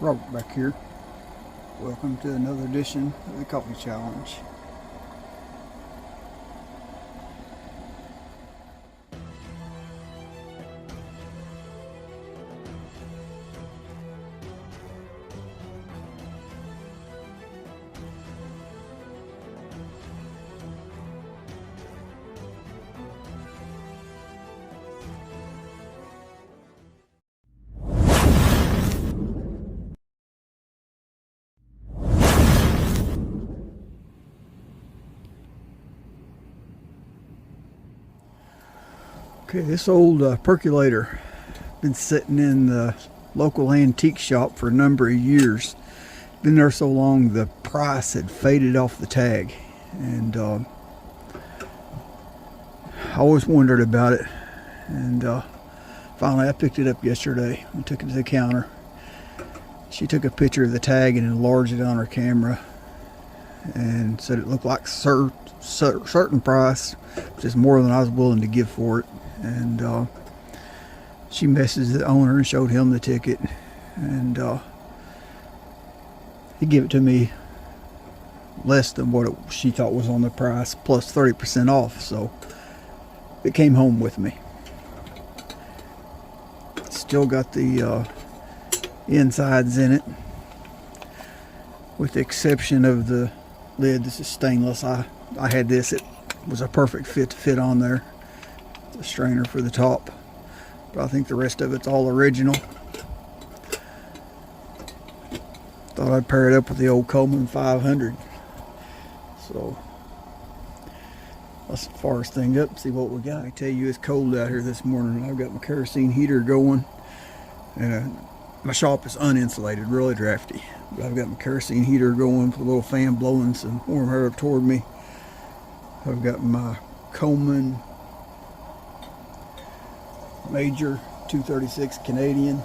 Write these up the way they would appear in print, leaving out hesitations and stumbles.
Robert back here. Welcome to another edition of the Coffee Challenge. Okay, this old percolator been sitting in the local antique shop for a number of years. Been there so long the price had faded off the tag, and I always wondered about it. And finally I picked it up yesterday and took it to the counter. She took a picture of the tag and enlarged it on her camera and said it looked like certain price, which is more than I was willing to give for it. And she messaged the owner and showed him the ticket, and he gave it to me less than what she thought was on the price, plus 30% off. So it came home with me. It's still got the insides in it, with the exception of the lid. This is stainless. I had this. It was a perfect fit to fit on there. The strainer for the top, but I think the rest of it's all original. Thought I'd pair it up with the old Coleman 500. So let's fire this thing up and see what we got. I tell you, it's cold out here this morning. I've got my kerosene heater going, and my shop is uninsulated, really drafty, but I've got my kerosene heater going with a little fan blowing some warm air up toward me. I've got my Coleman Major 236 Canadian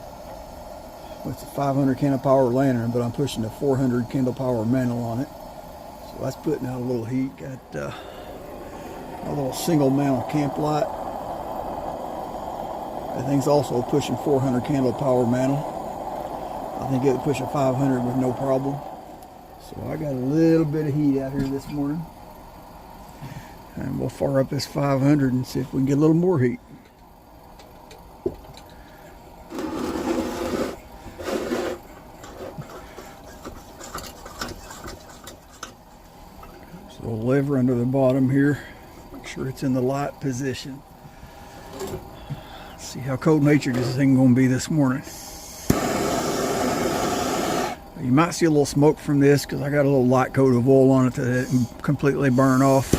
with a 500 candle power lantern, but I'm pushing a 400 candle power mantle on it, so that's putting out a little heat. Got a little single mantle camp light. That thing's also pushing 400 candle power mantle. I think it would push a 500 with no problem. So I got a little bit of heat out here this morning, and we'll fire up this 500 and see if we can get a little more heat. So lever under the bottom here, make sure it's in the light position. Let's see how cold natured this thing gonna be this morning. You might see a little smoke from this because I got a little light coat of oil on it that didn't completely burn off.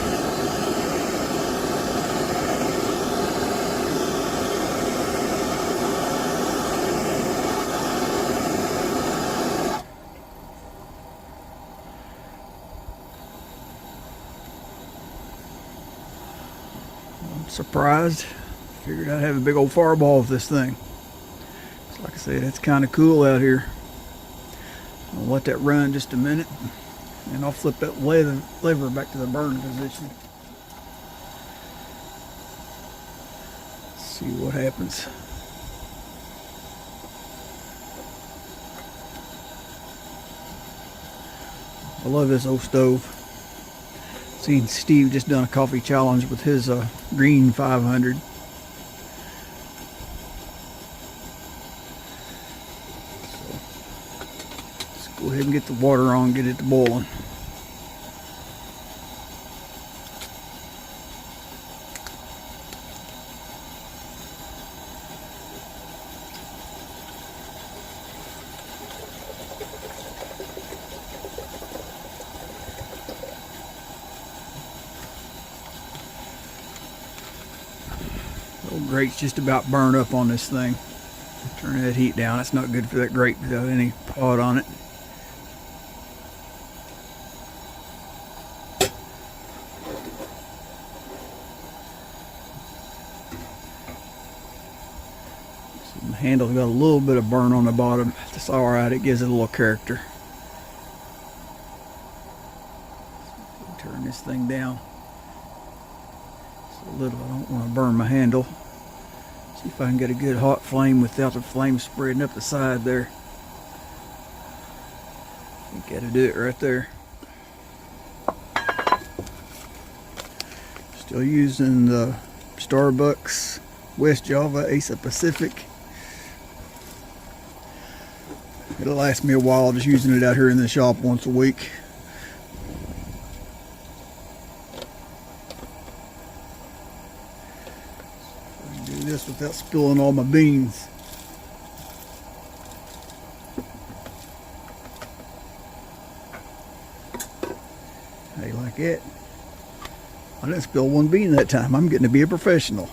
I'm surprised. Figured I'd have a big old fireball with this thing. So like I said, it's kind of cool out here. I'll let that run just a minute, and I'll flip that lever back to the burn position. See what happens. I love this old stove. Seen Steve just done a coffee challenge with his green 500. Go ahead and get the water on, get it to boiling. The old grate's just about burned up on this thing. Turn that heat down. It's not good for that grate without any pot on it. The handle's got a little bit of burn on the bottom. That's alright, it gives it a little character. Turn this thing down. It's a little, I don't want to burn my handle. See if I can get a good hot flame without the flame spreading up the side there. You gotta do it right there. Still using the Starbucks West Java Ace Pacific. It'll last me a while, just using it out here in the shop once a week. Do this without spilling all my beans. How you like it? I didn't spill one bean that time. I'm getting to be a professional.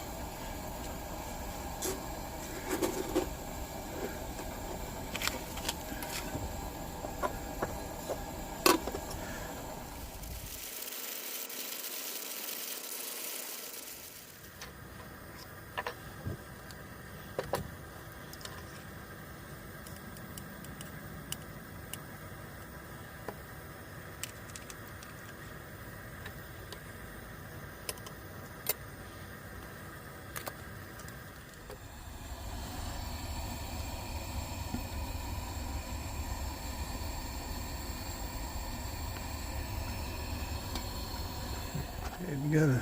We got a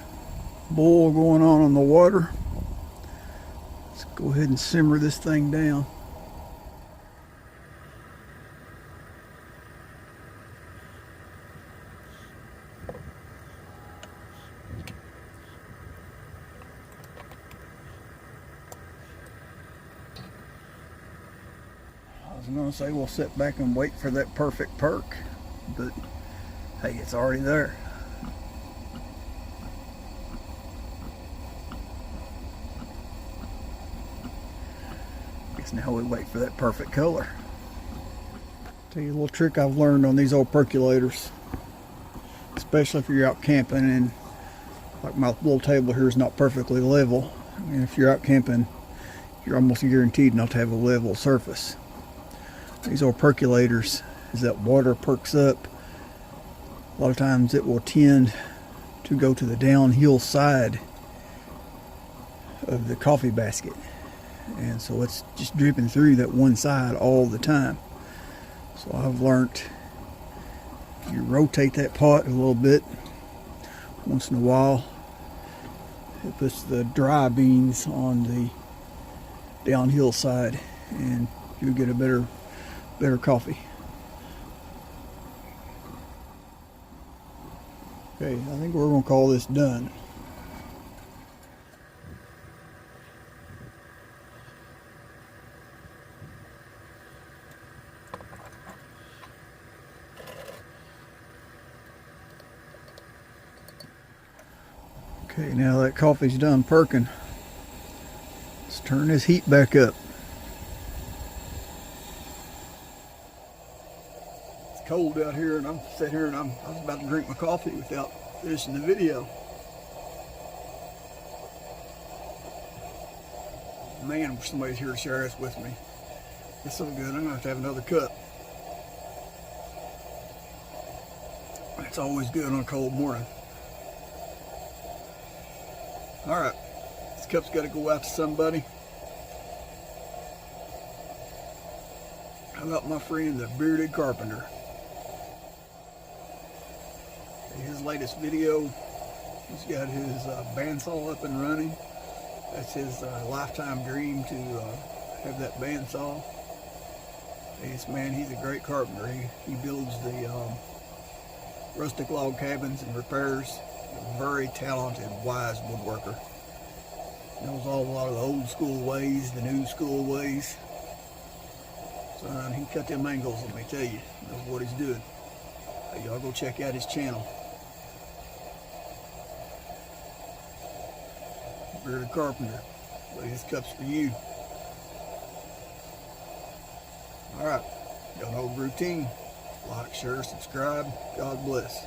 boil going on the water. Let's go ahead and simmer this thing down. I was going to say we'll sit back and wait for that perfect perk, but hey, it's already there. Now we wait for that perfect color. Tell you a little trick I've learned on these old percolators, especially if you're out camping and like my little table here is not perfectly level. And if you're out camping, you're almost guaranteed not to have a level surface. These old percolators, as that water perks up, a lot of times it will tend to go to the downhill side of the coffee basket. And so it's just dripping through that one side all the time. So I've learned if you rotate that pot a little bit once in a while, it puts the dry beans on the downhill side and you get a better coffee. Okay, I think we're going to call this done. Okay, now that coffee's done perking, let's turn this heat back up. It's cold out here and I'm sitting here and I was about to drink my coffee without finishing the video. Man, I wish somebody's here to share this with me. It's so good, I'm going to have another cup. It's always good on a cold morning. Alright, this cup's got to go out to somebody. How about my friend, the bearded carpenter? His latest video, he's got his bandsaw up and running. That's his lifetime dream to have that bandsaw. He's a great carpenter. He builds the rustic log cabins and repairs. A very talented, wise woodworker. Knows a lot of the old school ways, the new school ways. Son, he cut them angles, let me tell you. Knows what he's doing. Hey, y'all go check out his channel. Bearded Carpenter. But this cup's for you. Alright, y'all know the routine. Like, share, subscribe. God bless.